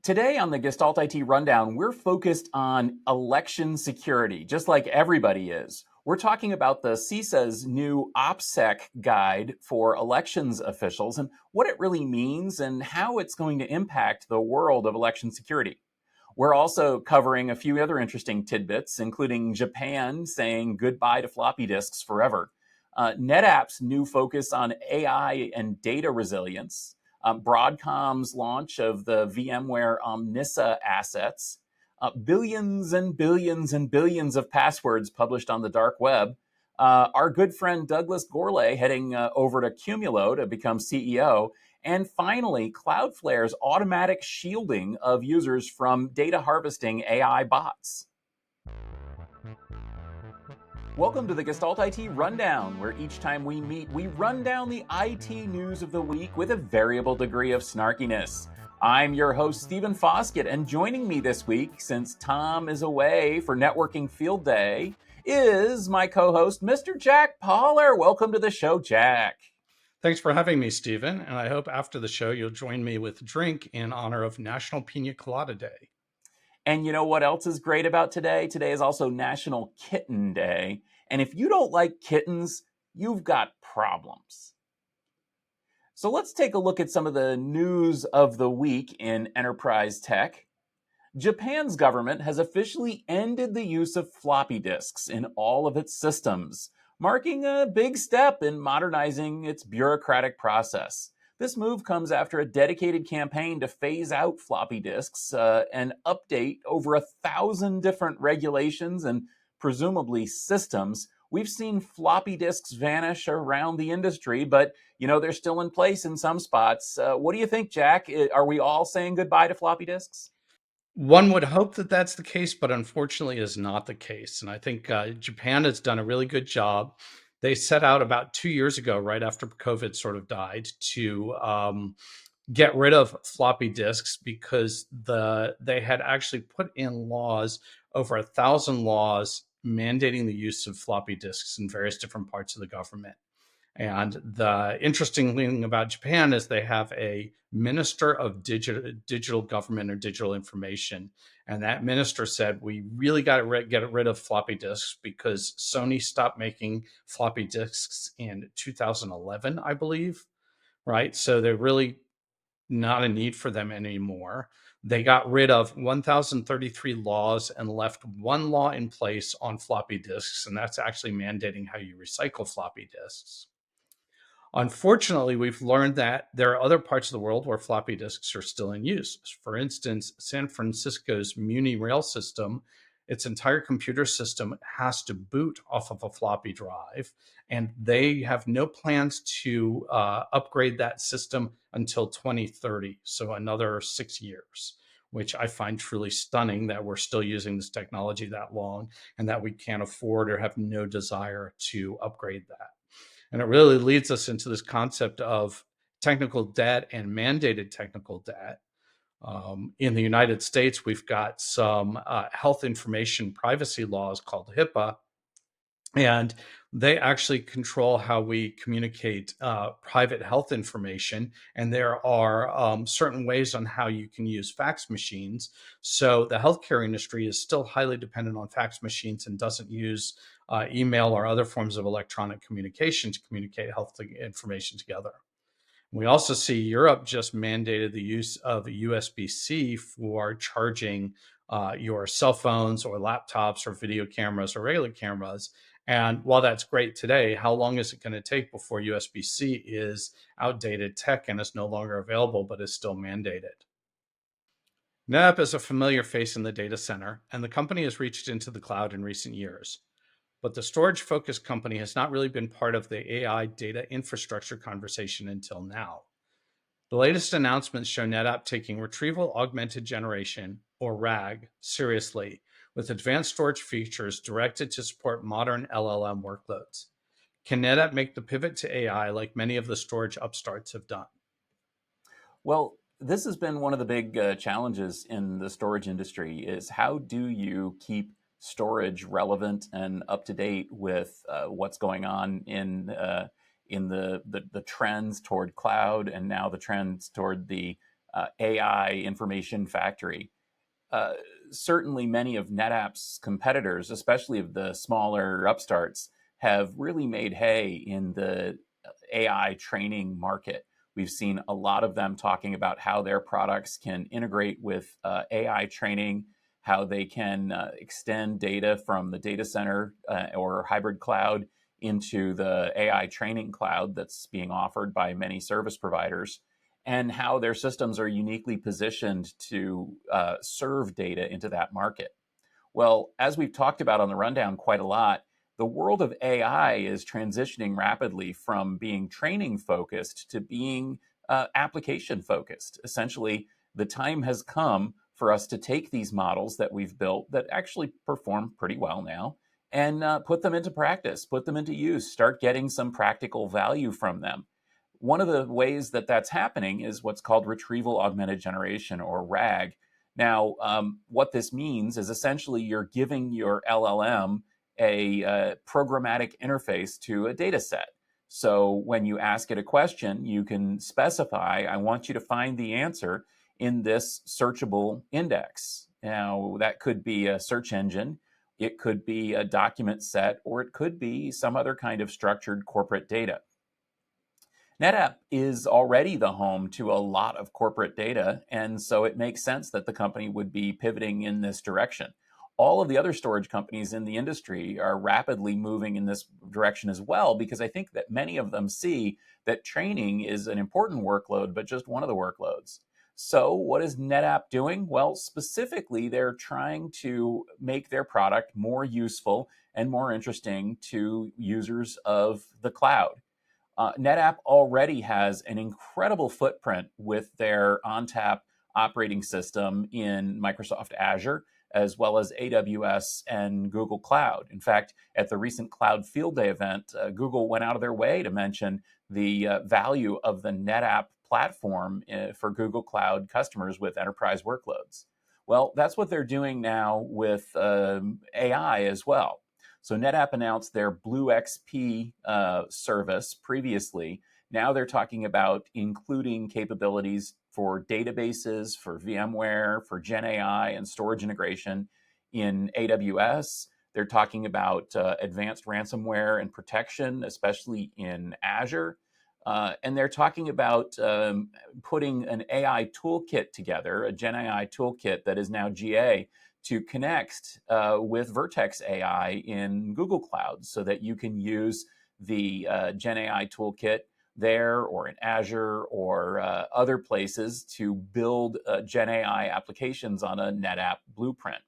Today on the Gestalt IT Rundown, we're focused on election security, just like everybody is. We're talking about the CISA's new OPSEC guide for elections officials and what it really means and how it's going to impact the world of election security. We're also covering a few other interesting tidbits, including Japan saying goodbye to floppy disks forever, NetApp's new focus on AI and data resilience, Broadcom's launch of the VMware Omnissa assets, billions and billions and billions of passwords published on the dark web, our good friend Douglas Gourlay heading over to Qumulo to become CEO, and finally, Cloudflare's automatic shielding of users from data harvesting AI bots. Welcome to the Gestalt IT Rundown, where each time we meet, we run down the IT news of the week with a variable degree of snarkiness. I'm your host, Stephen Foskett, and joining me this week, since Tom is away for Networking Field Day, is my co-host, Mr. Jack Poller. Welcome to the show, Jack. Thanks for having me, Stephen, and I hope after the show you'll join me with a drink in honor of National Pina Colada Day. And you know what else is great about today? Today is also National Kitten Day. And if you don't like kittens, you've got problems. So let's take a look at some of the news of the week in enterprise tech. Japan's government has officially ended the use of floppy disks in all of its systems, marking a big step in modernizing its bureaucratic process. This move comes after a dedicated campaign to phase out floppy disks and update over 1,000 different regulations and presumably systems. We've seen floppy disks vanish around the industry, but they're still in place in some spots. What do you think, Jack? Are we all saying goodbye to floppy disks? One would hope that that's the case, but unfortunately is not the case. And I think Japan has done a really good job. They set out about 2 years ago, right after COVID sort of died, to get rid of floppy disks because they had actually put in laws, over 1,000 laws, mandating the use of floppy disks in various different parts of the government. And the interesting thing about Japan is they have a minister of digital government or digital information. And that minister said, we really got to get rid of floppy disks because Sony stopped making floppy disks in 2011, I believe. Right. So they're really not a need for them anymore. They got rid of 1,033 laws and left one law in place on floppy disks. And that's actually mandating how you recycle floppy disks. Unfortunately, we've learned that there are other parts of the world where floppy disks are still in use. For instance, San Francisco's Muni rail system, its entire computer system has to boot off of a floppy drive, and they have no plans to upgrade that system until 2030, so another 6 years, which I find truly stunning that we're still using this technology that long and that we can't afford or have no desire to upgrade that. And it really leads us into this concept of technical debt and mandated technical debt. In the United States, we've got some health information privacy laws called HIPAA, and they actually control how we communicate private health information. And there are certain ways on how you can use fax machines. So the healthcare industry is still highly dependent on fax machines and doesn't use email or other forms of electronic communication to communicate health information together. We also see Europe just mandated the use of USB-C for charging your cell phones or laptops or video cameras or regular cameras. And while that's great today, how long is it going to take before USB-C is outdated tech and is no longer available, but is still mandated? NetApp is a familiar face in the data center, and the company has reached into the cloud in recent years. But the storage-focused company has not really been part of the AI data infrastructure conversation until now. The latest announcements show NetApp taking Retrieval Augmented Generation, or RAG, seriously, with advanced storage features directed to support modern LLM workloads. Can NetApp make the pivot to AI like many of the storage upstarts have done? Well, this has been one of the big challenges in the storage industry is how do you keep storage relevant and up to date with what's going on in the trends toward cloud and now the trends toward the AI information factory. Uh, Certainly, many of NetApp's competitors, especially of the smaller upstarts, have really made hay in the AI training market. We've seen a lot of them talking about how their products can integrate with AI training, how they can extend data from the data center or hybrid cloud into the AI training cloud that's being offered by many service providers, and how their systems are uniquely positioned to serve data into that market. Well, as we've talked about on the rundown quite a lot, the world of AI is transitioning rapidly from being training focused to being application focused. Essentially, the time has come for us to take these models that we've built that actually perform pretty well now and put them into practice, put them into use, start getting some practical value from them. One of the ways that that's happening is what's called retrieval augmented generation, or RAG. Now, what this means is essentially you're giving your LLM a programmatic interface to a data set. So when you ask it a question, you can specify, I want you to find the answer in this searchable index. Now, that could be a search engine, it could be a document set, or it could be some other kind of structured corporate data. NetApp is already the home to a lot of corporate data, and so it makes sense that the company would be pivoting in this direction. All of the other storage companies in the industry are rapidly moving in this direction as well, because I think that many of them see that training is an important workload, but just one of the workloads. So, what is NetApp doing? Well, specifically, they're trying to make their product more useful and more interesting to users of the cloud. NetApp already has an incredible footprint with their ONTAP operating system in Microsoft Azure, as well as AWS and Google Cloud. In fact, at the recent Cloud Field Day event, Google went out of their way to mention the value of the NetApp platform for Google Cloud customers with enterprise workloads. Well, that's what they're doing now with AI as well. So NetApp announced their Blue XP service previously. Now they're talking about including capabilities for databases, for VMware, for Gen AI, and storage integration in AWS. They're talking about advanced ransomware and protection, especially in Azure. And they're talking about putting an AI toolkit together, a Gen AI toolkit that is now GA, to connect with Vertex AI in Google Cloud, so that you can use the Gen AI toolkit there or in Azure or other places to build Gen AI applications on a NetApp blueprint.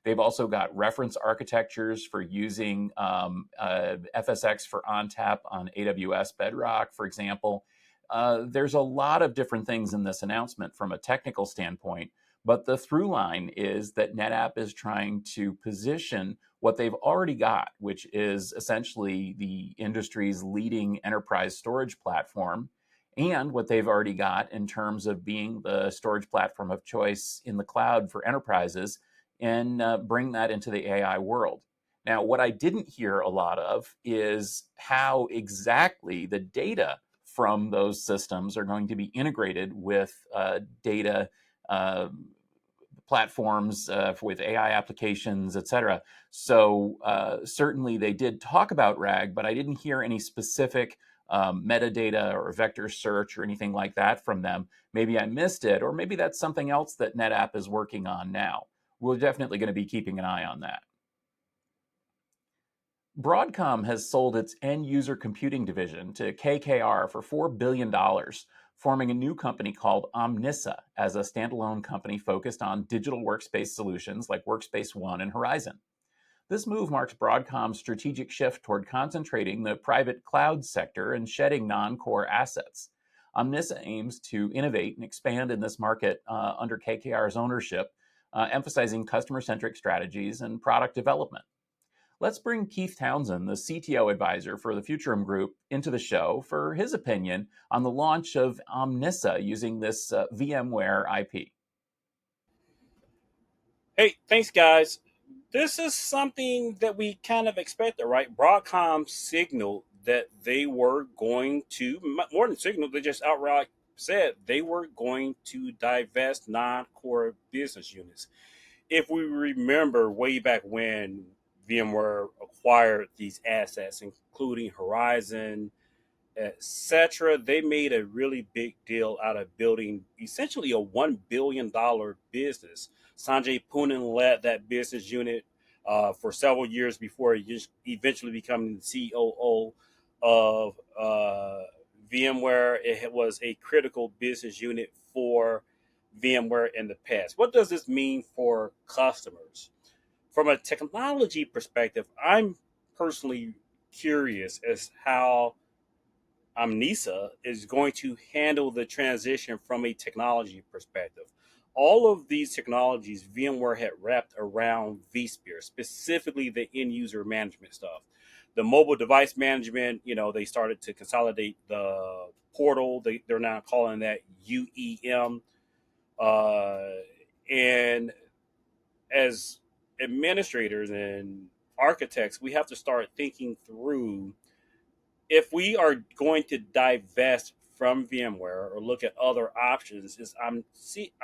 They've also got reference architectures for using FSX for ONTAP on AWS Bedrock, for example. There's a lot of different things in this announcement from a technical standpoint, but the through line is that NetApp is trying to position what they've already got, which is essentially the industry's leading enterprise storage platform, and what they've already got in terms of being the storage platform of choice in the cloud for enterprises, and bring that into the AI world. Now, what I didn't hear a lot of is how exactly the data from those systems are going to be integrated with data platforms with AI applications, et cetera. So certainly they did talk about RAG, but I didn't hear any specific metadata or vector search or anything like that from them. Maybe I missed it, or maybe that's something else that NetApp is working on now. We're definitely going to be keeping an eye on that. Broadcom has sold its end user computing division to KKR for $4 billion, forming a new company called Omnissa as a standalone company focused on digital workspace solutions like Workspace ONE and Horizon. This move marks Broadcom's strategic shift toward concentrating the private cloud sector and shedding non-core assets. Omnissa aims to innovate and expand in this market under KKR's ownership, emphasizing customer-centric strategies and product development. Let's bring Keith Townsend, the CTO advisor for the Futurum Group, into the show for his opinion on the launch of Omnissa using this VMware IP. Hey, thanks, guys. This is something that we kind of expected, right? Broadcom signaled that they were going to, more than signal, they just outright said they were going to divest non-core business units. If we remember way back when VMware acquired these assets, including Horizon, etc., they made a really big deal out of building essentially a $1 billion business. Sanjay Poonen led that business unit for several years before eventually becoming the COO of VMware. It was a critical business unit for VMware in the past. What does this mean for customers? From a technology perspective, I'm personally curious as how Omnissa is going to handle the transition from a technology perspective. All of these technologies VMware had wrapped around vSphere, specifically the end user management stuff. The mobile device management, they started to consolidate the portal. They're now calling that UEM. Uh, and as administrators and architects, we have to start thinking through if we are going to divest from VMware or look at other options, is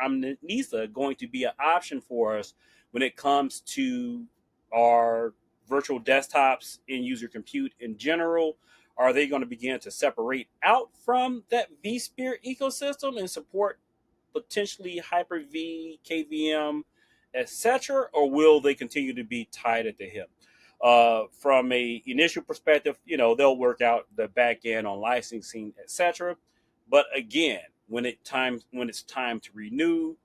Omnissa going to be an option for us when it comes to our virtual desktops, end user compute in general? Are they going to begin to separate out from that vSphere ecosystem and support potentially Hyper-V, KVM, etc., or will they continue to be tied at the hip? From a initial perspective, they'll work out the back end on licensing, etc. But again, when it's time to renew,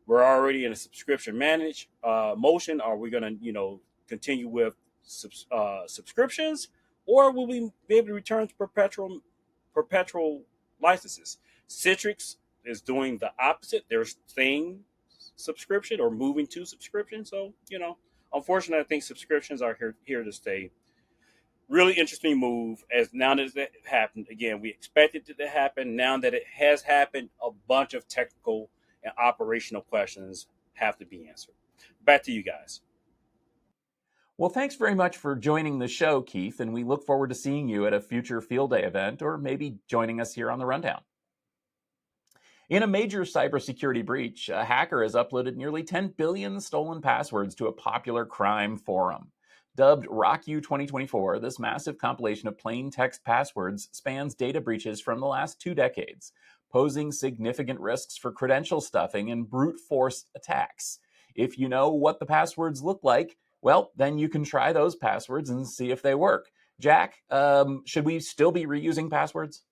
we're already in a subscription manage motion. Are we going to continue with subscriptions, or will we be able to return to perpetual licenses? Citrix is doing the opposite. They're staying subscription or moving to subscription. So unfortunately, I think subscriptions are here to stay. Really interesting move. As now that it happened, again, we expected it to happen. Now that it has happened, a bunch of technical and operational questions have to be answered. Back to you guys. Well, thanks very much for joining the show, Keith, and we look forward to seeing you at a future Field Day event or maybe joining us here on the Rundown. In a major cybersecurity breach, a hacker has uploaded nearly 10 billion stolen passwords to a popular crime forum. Dubbed RockU 2024, this massive compilation of plain text passwords spans data breaches from the last 2 decades, posing significant risks for credential stuffing and brute force attacks. If you know what the passwords look like, well, then you can try those passwords and see if they work. Jack, should we still be reusing passwords?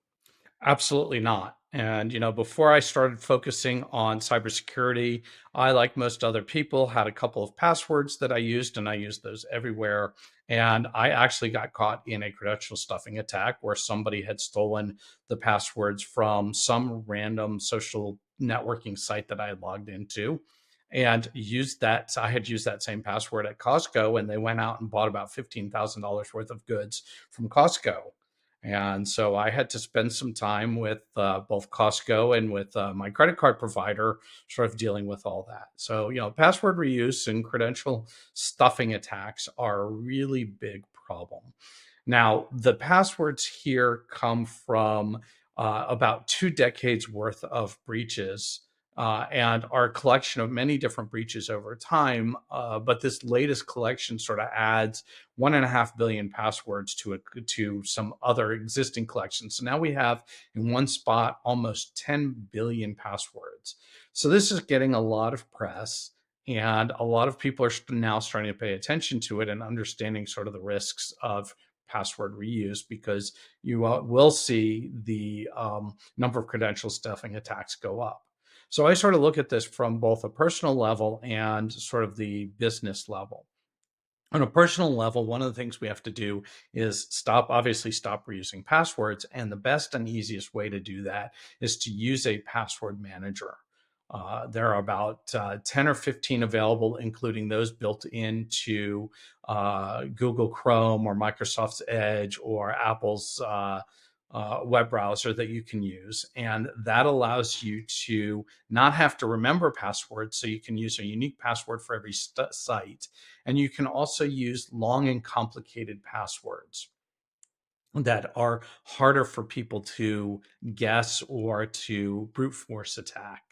Absolutely not. And, before I started focusing on cybersecurity, I, like most other people, had a couple of passwords that I used, and I used those everywhere. And I actually got caught in a credential stuffing attack where somebody had stolen the passwords from some random social networking site that I had logged into and used that. I had used that same password at Costco, and they went out and bought about $15,000 worth of goods from Costco. And so I had to spend some time with both Costco and with my credit card provider, sort of dealing with all that. So, password reuse and credential stuffing attacks are a really big problem. Now, the passwords here come from about 2 decades worth of breaches and are a collection of many different breaches over time. But this latest collection sort of adds 1.5 billion passwords to some other existing collections. So now we have in one spot almost 10 billion passwords. So this is getting a lot of press. And a lot of people are now starting to pay attention to it and understanding sort of the risks of password reuse, because you will see the number of credential stuffing attacks go up. So I sort of look at this from both a personal level and sort of the business level. On a personal level, one of the things we have to do is stop reusing passwords. And the best and easiest way to do that is to use a password manager. There are about 10 or 15 available, including those built into Google Chrome or Microsoft's Edge or Apple's web browser that you can use. And that allows you to not have to remember passwords. So you can use a unique password for every site. And you can also use long and complicated passwords. that are harder for people to guess or to brute force attack.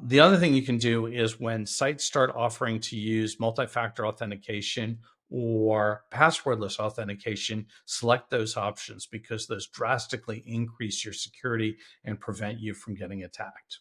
The other thing you can do is when sites start offering to use multi-factor authentication or passwordless authentication, select those options because those drastically increase your security and prevent you from getting attacked.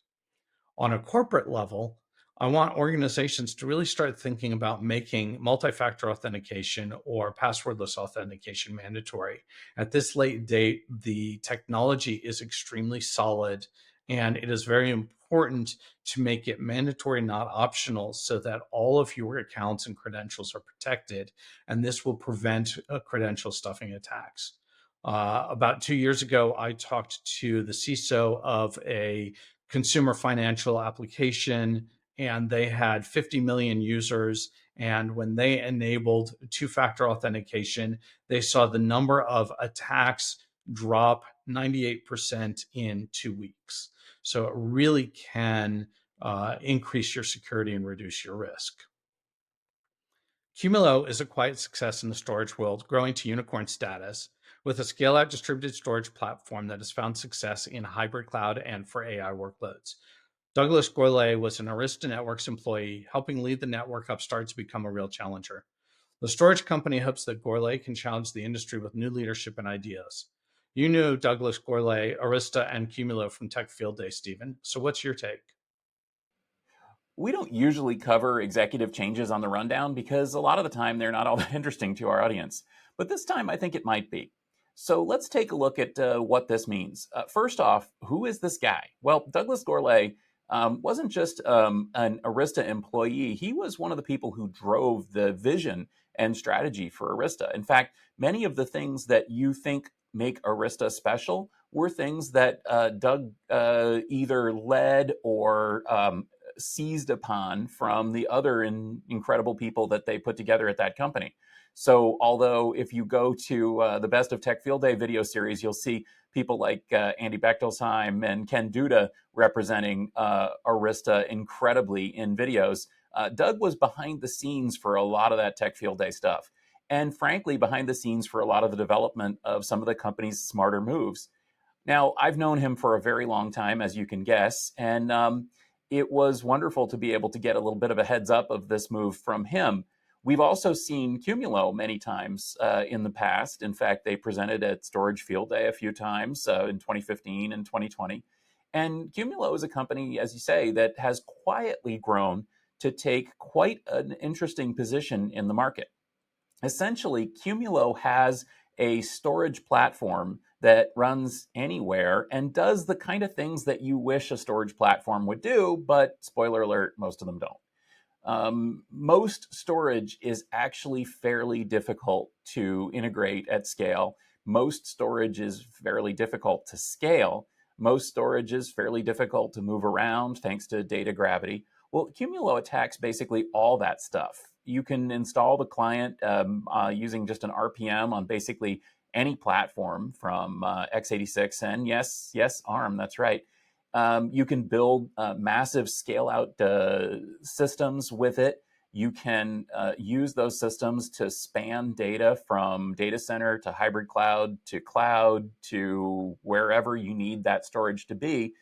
On a corporate level, I want organizations to really start thinking about making multi-factor authentication or passwordless authentication mandatory. At this late date, the technology is extremely solid, and it is very important to make it mandatory, not optional, so that all of your accounts and credentials are protected, and this will prevent credential stuffing attacks. About 2 years ago, I talked to the CISO of a consumer financial application, and they had 50 million users. And when they enabled two-factor authentication, they saw the number of attacks drop 98% in 2 weeks. So it really can increase your security and reduce your risk. Qumulo is a quiet success in the storage world, growing to unicorn status with a scale-out distributed storage platform that has found success in hybrid cloud and for AI workloads. Douglas Gourlay was an Arista Networks employee, helping lead the network upstart to become a real challenger. The storage company hopes that Gourlay can challenge the industry with new leadership and ideas. You knew Douglas Gourlay, Arista, and Qumulo from Tech Field Day, Stephen. So what's your take? We don't usually cover executive changes on the rundown because a lot of the time they're not all that interesting to our audience. But this time I think it might be. So let's take a look at what this means. First off, who is this guy? Well, Douglas Gourlay wasn't just an Arista employee. He was one of the people who drove the vision and strategy for Arista. In fact, many of the things that you think make Arista special were things that Doug either led or seized upon from the other incredible people that they put together at that company. So although if you go to the Best of Tech Field Day video series, you'll see people like Andy Bechtelsheim and Ken Duda representing Arista incredibly in videos. Doug was behind the scenes for a lot of that Tech Field Day stuff. And frankly, behind the scenes for a lot of the development of some of the company's smarter moves. Now, I've known him for a very long time, as you can guess, and it was wonderful to be able to get a little bit of a heads up of this move from him. We've also seen Qumulo many times in the past. In fact, they presented at Storage Field Day a few times in 2015 and 2020. And Qumulo is a company, as you say, that has quietly grown to take quite an interesting position in the market. Essentially, Qumulo has a storage platform that runs anywhere and does the kind of things that you wish a storage platform would do, but spoiler alert, most of them don't. Most storage is actually fairly difficult to integrate at scale. Most storage is fairly difficult to scale. Most storage is fairly difficult to move around thanks to data gravity. Well, Qumulo attacks basically all that stuff. You can install the client using just an RPM on basically any platform from x86 and yes, ARM, that's right. You can build massive scale-out systems with it. You can use those systems to span data from data center to hybrid cloud to wherever you need that storage to be.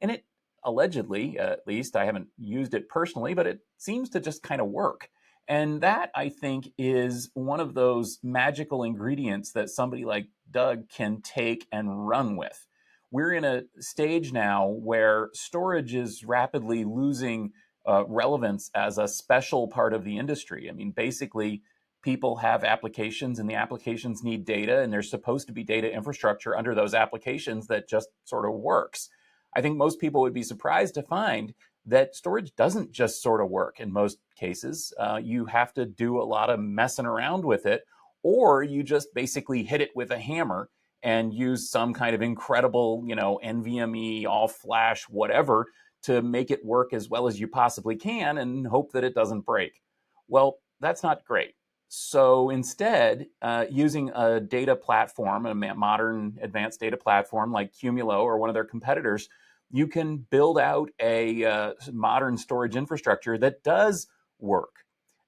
And it allegedly, at least, I haven't used it personally, but it seems to just kind of work. And that, I think, is one of those magical ingredients that somebody like Doug can take and run with. We're in a stage now where storage is rapidly losing relevance as a special part of the industry. I mean, basically, people have applications and the applications need data, and there's supposed to be data infrastructure under those applications that just sort of works. I think most people would be surprised to find that storage doesn't just sort of work in most cases. You have to do a lot of messing around with it, or you just basically hit it with a hammer and use some kind of incredible, NVMe, all flash, whatever, to make it work as well as you possibly can and hope that it doesn't break. Well, that's not great. So instead, using a data platform, a modern advanced data platform like Qumulo or one of their competitors, you can build out a modern storage infrastructure that does work.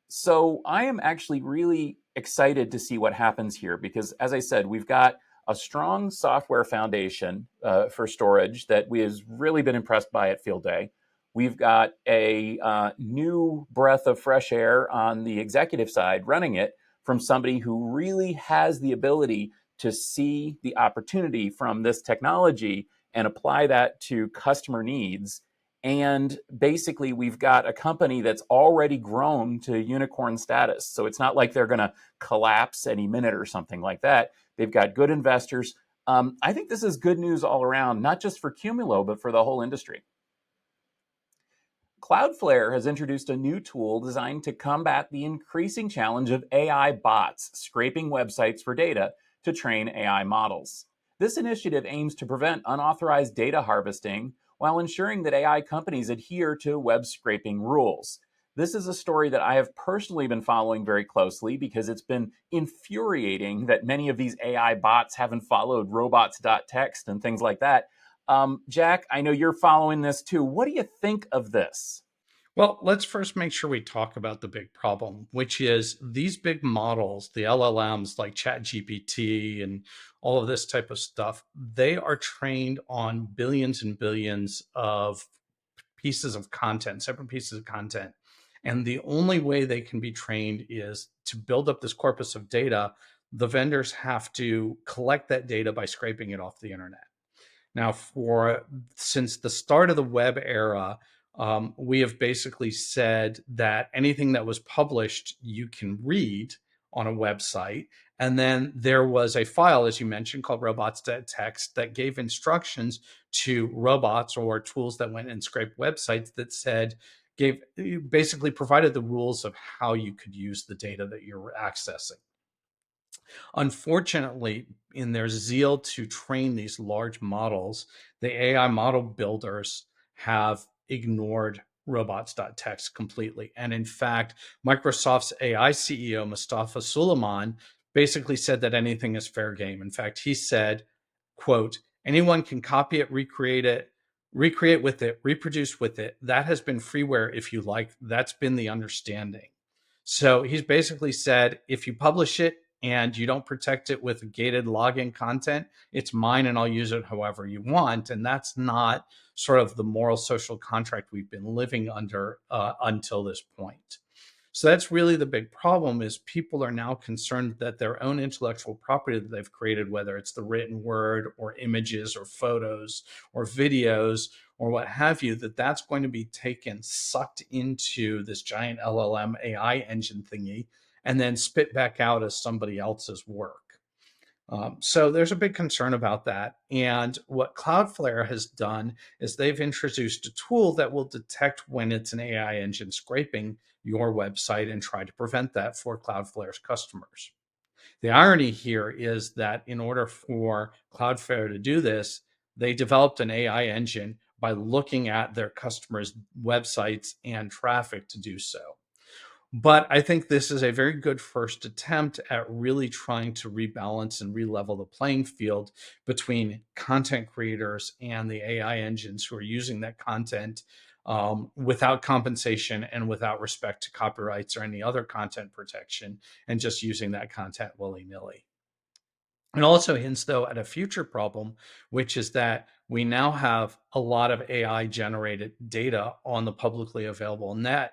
So I am actually really excited to see what happens here because, as I said, we've got a strong software foundation for storage that we has really been impressed by at Field Day. We've got a new breath of fresh air on the executive side running it from somebody who really has the ability to see the opportunity from this technology and apply that to customer needs. And basically, we've got a company that's already grown to unicorn status. So it's not like they're going to collapse any minute or something like that. They've got good investors. I think this is good news all around, not just for Qumulo, but for the whole industry. Cloudflare has introduced a new tool designed to combat the increasing challenge of AI bots scraping websites for data to train AI models. This initiative aims to prevent unauthorized data harvesting while ensuring that AI companies adhere to web scraping rules. This is a story that I have personally been following very closely because it's been infuriating that many of these AI bots haven't followed robots.txt and things like that. Jack, I know you're following this too. What do you think of this? Well, let's first make sure we talk about the big problem, which is these big models, the LLMs like ChatGPT and all of this type of stuff, they are trained on billions and billions of pieces of content, separate pieces of content. And the only way they can be trained is to build up this corpus of data. The vendors have to collect that data by scraping it off the internet. Now, since the start of the web era, we have basically said that anything that was published, you can read on a website. And then there was a file, as you mentioned, called robots.txt that gave instructions to robots or tools that went and scraped websites that basically provided the rules of how you could use the data that you're accessing. Unfortunately, in their zeal to train these large models, the AI model builders have ignored robots.txt completely. And in fact, Microsoft's AI CEO, Mustafa Suleyman, basically said that anything is fair game. In fact, he said, quote, anyone can copy it, recreate with it, reproduce with it. That has been freeware if you like. That's been the understanding. So he's basically said, if you publish it and you don't protect it with gated login content, it's mine and I'll use it however you want. And that's not sort of the moral social contract we've been living under until this point. So that's really the big problem, is people are now concerned that their own intellectual property that they've created, whether it's the written word or images or photos or videos or what have you, that's going to be sucked into this giant LLM AI engine thingy and then spit back out as somebody else's work. So there's a big concern about that. And what Cloudflare has done is they've introduced a tool that will detect when it's an AI engine scraping your website and try to prevent that for Cloudflare's customers. The irony here is that in order for Cloudflare to do this, they developed an AI engine by looking at their customers' websites and traffic to do so. But I think this is a very good first attempt at really trying to rebalance and re-level the playing field between content creators and the AI engines who are using that content without compensation and without respect to copyrights or any other content protection, and just using that content willy-nilly. It also hints, though, at a future problem, which is that we now have a lot of AI-generated data on the publicly available net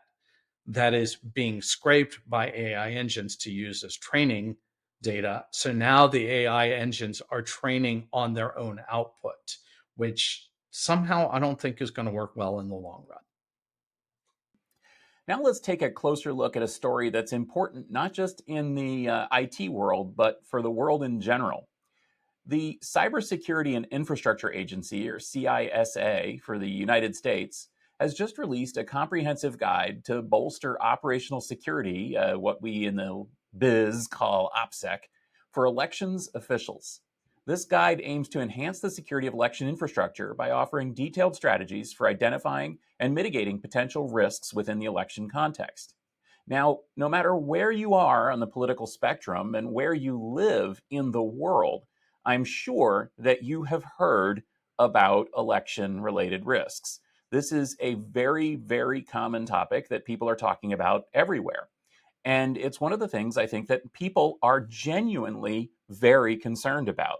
that is being scraped by AI engines to use as training data. So now the AI engines are training on their own output, which somehow I don't think is going to work well in the long run. Now let's take a closer look at a story that's important not just in the IT world, but for the world in general. The Cybersecurity and Infrastructure Agency, or CISA, for the United States, has just released a comprehensive guide to bolster operational security, what we in the biz call OPSEC, for elections officials. This guide aims to enhance the security of election infrastructure by offering detailed strategies for identifying and mitigating potential risks within the election context. Now, no matter where you are on the political spectrum and where you live in the world, I'm sure that you have heard about election-related risks. This is a very, very common topic that people are talking about everywhere. And it's one of the things I think that people are genuinely very concerned about.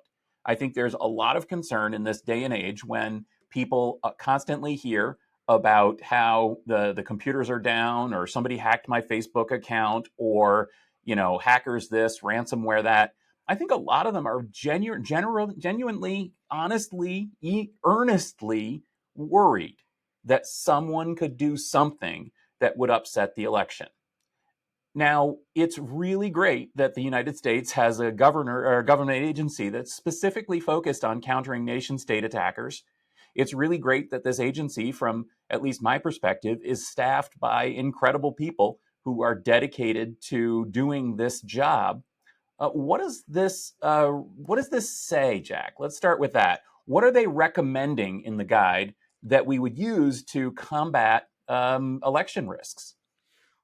I think there's a lot of concern in this day and age when people constantly hear about how the computers are down, or somebody hacked my Facebook account, or hackers this, ransomware that. I think a lot of them are genuinely, honestly, earnestly worried that someone could do something that would upset the election. Now, it's really great that the United States has a government agency that's specifically focused on countering nation-state attackers. It's really great that this agency, from at least my perspective, is staffed by incredible people who are dedicated to doing this job. What does this say, Jack? Let's start with that. What are they recommending in the guide that we would use to combat election risks?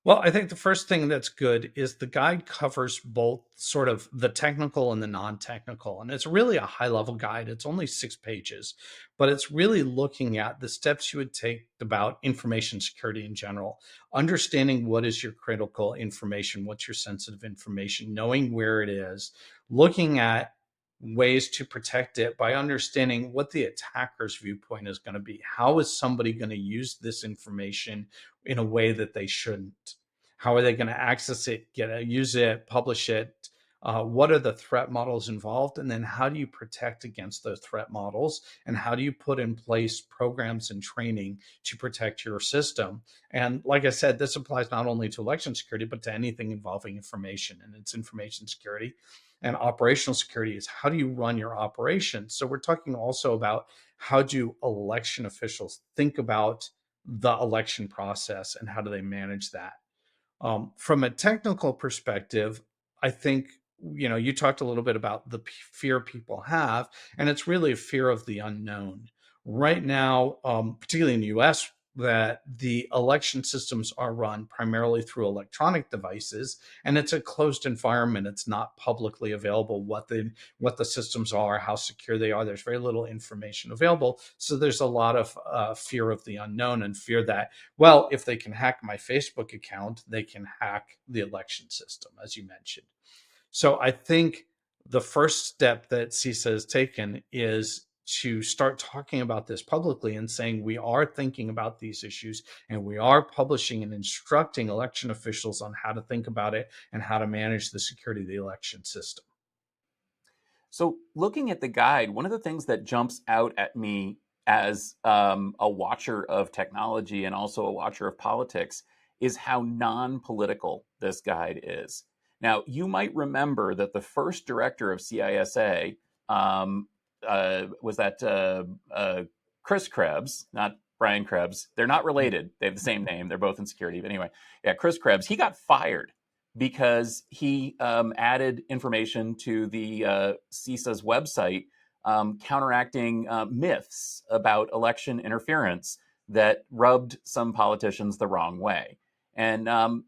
Well, I think the first thing that's good is the guide covers both sort of the technical and the non-technical. And it's really a high-level guide. It's only 6 pages, but it's really looking at the steps you would take about information security in general, understanding what is your critical information, what's your sensitive information, knowing where it is, looking at ways to protect it by understanding what the attacker's viewpoint is going to be. How is somebody going to use this information in a way that they shouldn't? How are they going to access it, use it, publish it? What are the threat models involved? And then how do you protect against those threat models? And how do you put in place programs and training to protect your system? And like I said, this applies not only to election security, but to anything involving information, and it's information security. And operational security is how do you run your operations? So we're talking also about how do election officials think about the election process and how do they manage that? From a technical perspective, I think, you talked a little bit about the fear people have, and it's really a fear of the unknown. Right now, particularly in the US, that the election systems are run primarily through electronic devices, and it's a closed environment. It's not publicly available what the systems are, how secure they are. There's very little information available. So there's a lot of fear of the unknown, and fear that, well, if they can hack my Facebook account, they can hack the election system, as you mentioned. So I think the first step that CISA has taken is to start talking about this publicly and saying we are thinking about these issues, and we are publishing and instructing election officials on how to think about it and how to manage the security of the election system. So looking at the guide, one of the things that jumps out at me as a watcher of technology and also a watcher of politics is how non-political this guide is. Now, you might remember that the first director of CISA was that Chris Krebs, not Brian Krebs. They're not related. They have the same name. They're both in security. But anyway, yeah, Chris Krebs, he got fired because he added information to the CISA's website, counteracting myths about election interference that rubbed some politicians the wrong way. And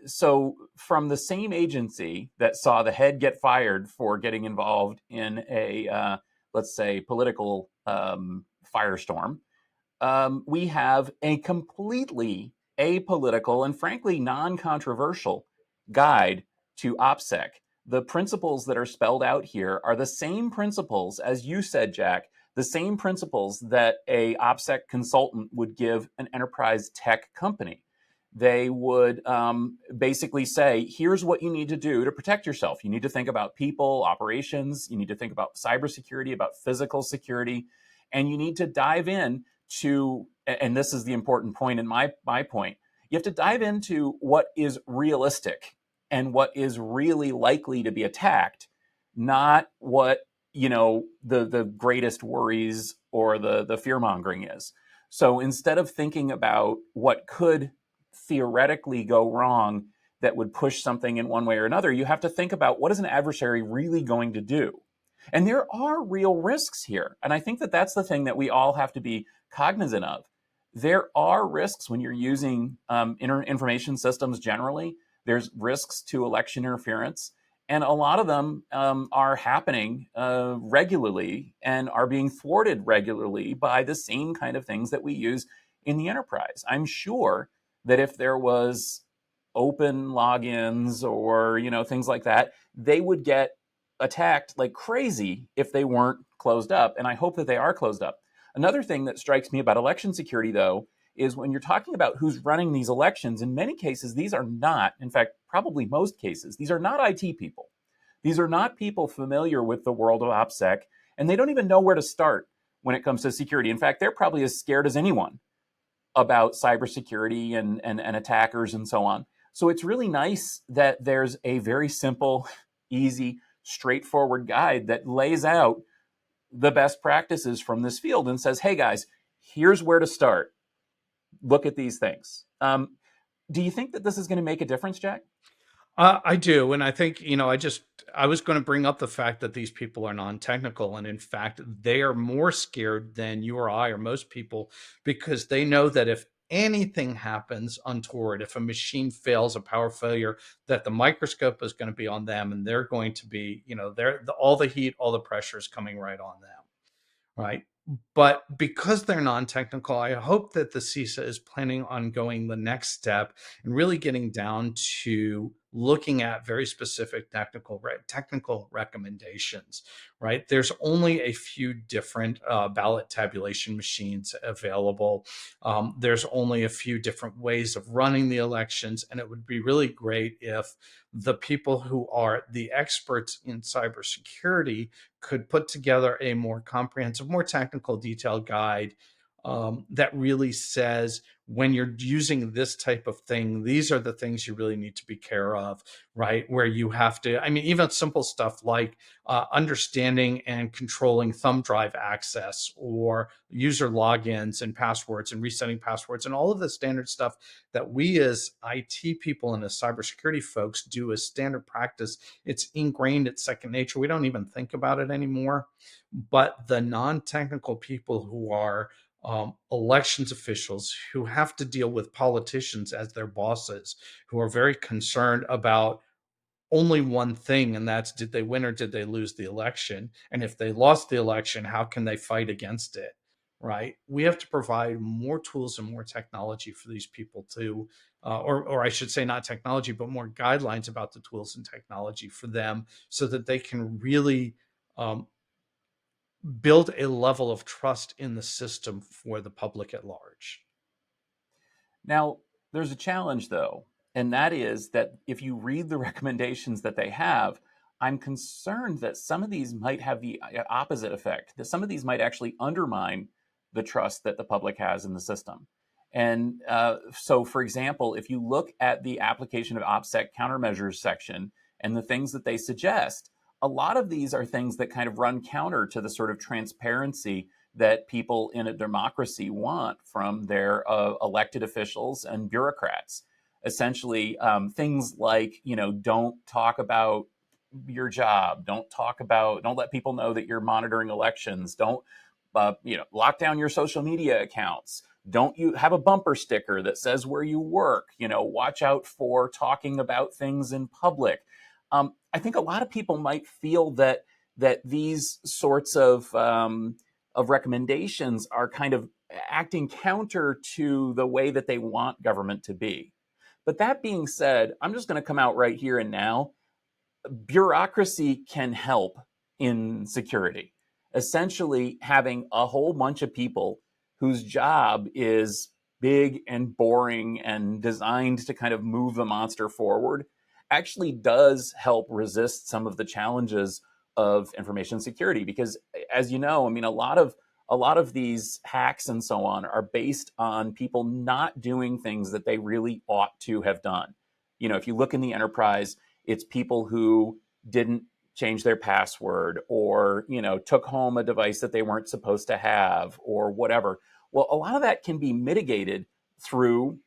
so from the same agency that saw the head get fired for getting involved in a, let's say, political firestorm, we have a completely apolitical and frankly non-controversial guide to OPSEC. The principles that are spelled out here are the same principles, as you said, Jack, the same principles that a OPSEC consultant would give an enterprise tech company. They would basically say, here's what you need to do to protect yourself. You need to think about people, operations. You need to think about cybersecurity, about physical security. And you need to dive in to, and this is the important point in my point, you have to dive into what is realistic and what is really likely to be attacked, not what, the greatest worries or the fear-mongering is. So instead of thinking about what could theoretically go wrong that would push something in one way or another, you have to think about what is an adversary really going to do. And there are real risks here. And I think that that's the thing that we all have to be cognizant of. There are risks when you're using information systems generally. There's risks to election interference. And a lot of them are happening regularly and are being thwarted regularly by the same kind of things that we use in the enterprise. I'm sure that if there was open logins or things like that, they would get attacked like crazy if they weren't closed up. And I hope that they are closed up. Another thing that strikes me about election security, though, is when you're talking about who's running these elections, in many cases, these are not, in fact, probably most cases, these are not IT people. These are not people familiar with the world of OPSEC, and they don't even know where to start when it comes to security. In fact, they're probably as scared as anyone about cybersecurity and attackers and so on. So it's really nice that there's a very simple, easy, straightforward guide that lays out the best practices from this field and says, hey guys, here's where to start. Look at these things. Do you think that this is going to make a difference, Jack? I do. And I think, I was going to bring up the fact that these people are non-technical. And in fact, they are more scared than you or I or most people, because they know that if anything happens untoward, if a machine fails, a power failure, that the microscope is going to be on them, and they're going to be, all the heat, all the pressure is coming right on them. Right. But because they're non-technical, I hope that the CISA is planning on going the next step and really getting down to looking at very specific technical recommendations. Right. There's only a few different ballot tabulation machines available. There's only a few different ways of running the elections, and it would be really great if the people who are the experts in cybersecurity could put together a more comprehensive, more technical, detailed guide that really says, when you're using this type of thing, these are the things you really need to be care of, right? Where you have to, even simple stuff like understanding and controlling thumb drive access, or user logins and passwords and resetting passwords, and all of the standard stuff that we as IT people and as cybersecurity folks do as standard practice. It's ingrained, it's second nature. We don't even think about it anymore. But the non-technical people who are elections officials, who have to deal with politicians as their bosses, who are very concerned about only one thing, and that's, did they win or did they lose the election? And if they lost the election, how can they fight against it? Right? We have to provide more tools and more technology for these people to, or I should say, not technology, but more guidelines about the tools and technology for them, so that they can really build a level of trust in the system for the public at large. Now, there's a challenge, though, and that is that if you read the recommendations that they have, I'm concerned that some of these might have the opposite effect, that some of these might actually undermine the trust that the public has in the system. And so, for example, if you look at the application of OPSEC countermeasures section and the things that they suggest, a lot of these are things that kind of run counter to the sort of transparency that people in a democracy want from their elected officials and bureaucrats. Essentially, things like, don't talk about your job, don't let people know that you're monitoring elections, don't, lock down your social media accounts. Don't you have a bumper sticker that says where you work? Watch out for talking about things in public. I think a lot of people might feel that these sorts of recommendations are kind of acting counter to the way that they want government to be. But that being said, I'm just going to come out right here and now. Bureaucracy can help in security. Essentially, having a whole bunch of people whose job is big and boring and designed to kind of move the monster forward actually does help resist some of the challenges of information security. Because, as you know, a lot of these hacks and so on are based on people not doing things that they really ought to have done. If you look in the enterprise, it's people who didn't change their password, or took home a device that they weren't supposed to have, or whatever. Well, a lot of that can be mitigated through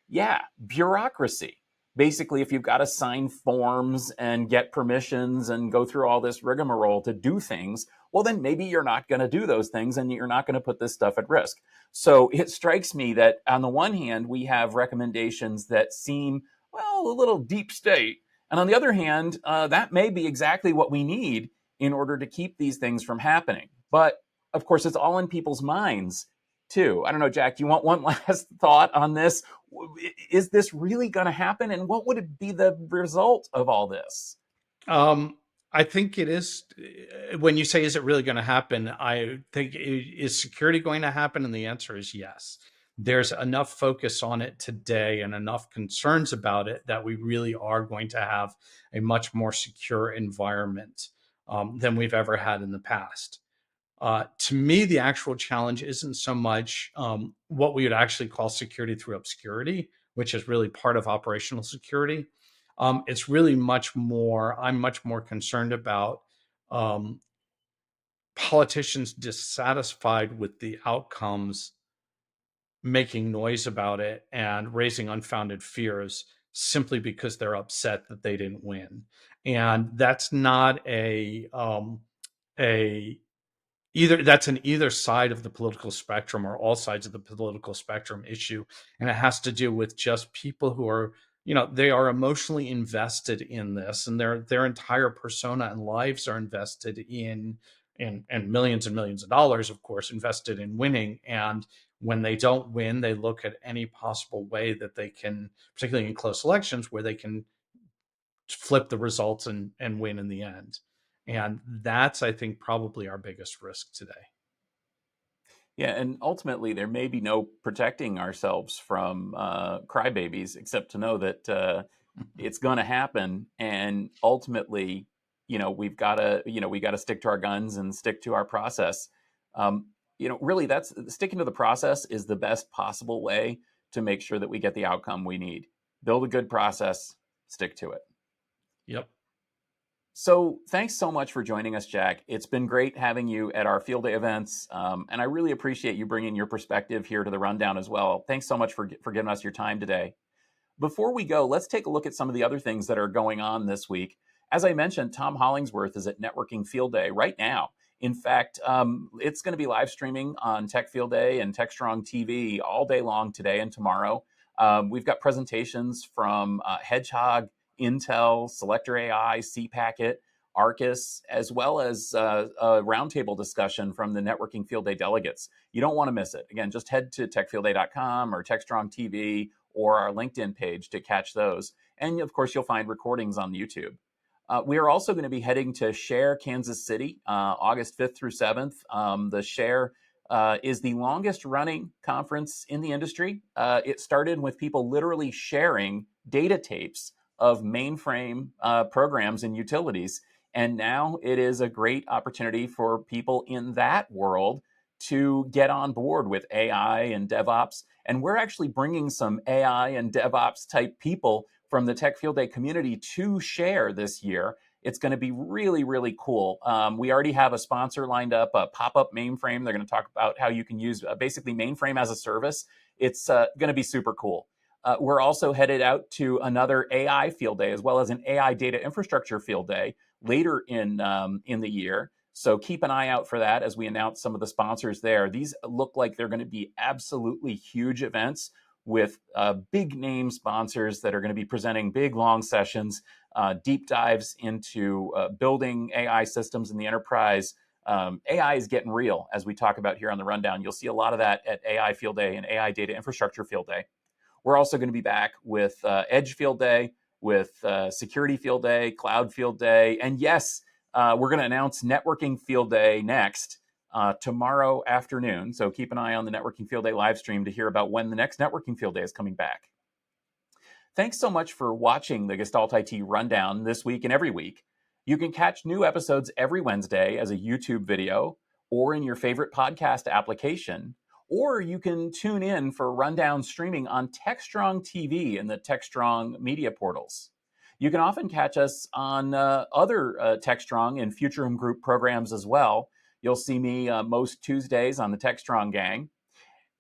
bureaucracy. Basically, if you've got to sign forms and get permissions and go through all this rigmarole to do things, well, then maybe you're not going to do those things, and you're not going to put this stuff at risk. So it strikes me that on the one hand, we have recommendations that seem, well, a little deep state. And on the other hand, that may be exactly what we need in order to keep these things from happening. But of course, it's all in people's minds too. I don't know, Jack, do you want one last thought on this? Is this really going to happen? And what would be the result of all this? I think it is. When you say, is it really going to happen? I think, is security going to happen? And the answer is yes. There's enough focus on it today and enough concerns about it that we really are going to have a much more secure environment than we've ever had in the past. To me, the actual challenge isn't so much what we would actually call security through obscurity, which is really part of operational security. It's really much more, I'm much more concerned about um, politicians dissatisfied with the outcomes, making noise about it and raising unfounded fears simply because they're upset that they didn't win. And that's not a either that's an either side of the political spectrum or all sides of the political spectrum issue, and it has to do with just people who are, they are emotionally invested in this, and their entire persona and lives are invested in and millions and millions of dollars, of course, invested in winning. And when they don't win, they look at any possible way that they can, particularly in close elections, where they can flip the results and win in the end. And that's, I think, probably our biggest risk today. Yeah, and ultimately, there may be no protecting ourselves from crybabies, except to know that it's going to happen. And ultimately, we've got to, we got to stick to our guns and stick to our process. Really, that's sticking to the process is the best possible way to make sure that we get the outcome we need. Build a good process, stick to it. Yep. So thanks so much for joining us, Jack. It's been great having you at our field day events, and I really appreciate you bringing your perspective here to the rundown as well. Thanks so much for giving us your time today. Before we go, let's take a look at some of the other things that are going on this week. As I mentioned, Tom Hollingsworth is at Networking Field Day right now. In fact, it's going to be live streaming on Tech Field Day and TechStrong TV all day long today and tomorrow. We've got presentations from Hedgehog, Intel, Selector AI, CPacket, Arcus, as well as a roundtable discussion from the Networking Field Day delegates. You don't want to miss it. Again, just head to techfieldday.com or TechStrong TV or our LinkedIn page to catch those. And of course, you'll find recordings on YouTube. We are also going to be heading to Share Kansas City, August 5th through 7th. The Share is the longest running conference in the industry. It started with people literally sharing data tapes of mainframe programs and utilities. And now it is a great opportunity for people in that world to get on board with AI and DevOps. And we're actually bringing some AI and DevOps type people from the Tech Field Day community to Share this year. It's going to be really, really cool. We already have a sponsor lined up, a pop-up mainframe. They're going to talk about how you can use basically mainframe as a service. It's going to be super cool. We're also headed out to another AI field day, as well as an AI data infrastructure field day later in the year. So keep an eye out for that as we announce some of the sponsors there. These look like they're going to be absolutely huge events with big name sponsors that are going to be presenting big, long sessions, deep dives into building AI systems in the enterprise. AI is getting real, as we talk about here on the rundown. You'll see a lot of that at AI Field Day and AI Data Infrastructure Field Day. We're also going to be back with Edge Field Day, with Security Field Day, Cloud Field Day, and yes, we're going to announce Networking Field Day next tomorrow afternoon. So keep an eye on the Networking Field Day live stream to hear about when the next Networking Field Day is coming back. Thanks so much for watching the Gestalt IT Rundown this week and every week. You can catch new episodes every Wednesday as a YouTube video or in your favorite podcast application. Or you can tune in for rundown streaming on TechStrong TV and the TechStrong media portals. You can often catch us on other TechStrong and Futurum Group programs as well. You'll see me most Tuesdays on the TechStrong Gang.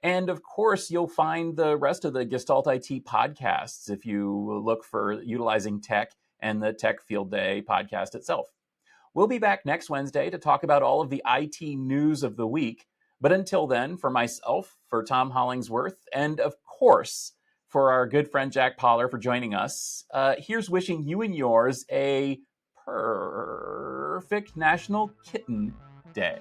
And of course, you'll find the rest of the Gestalt IT podcasts if you look for Utilizing Tech and the Tech Field Day podcast itself. We'll be back next Wednesday to talk about all of the IT news of the week. But until then, for myself, for Tom Hollingsworth, and of course, for our good friend Jack Poller for joining us, here's wishing you and yours a perfect National Kitten Day.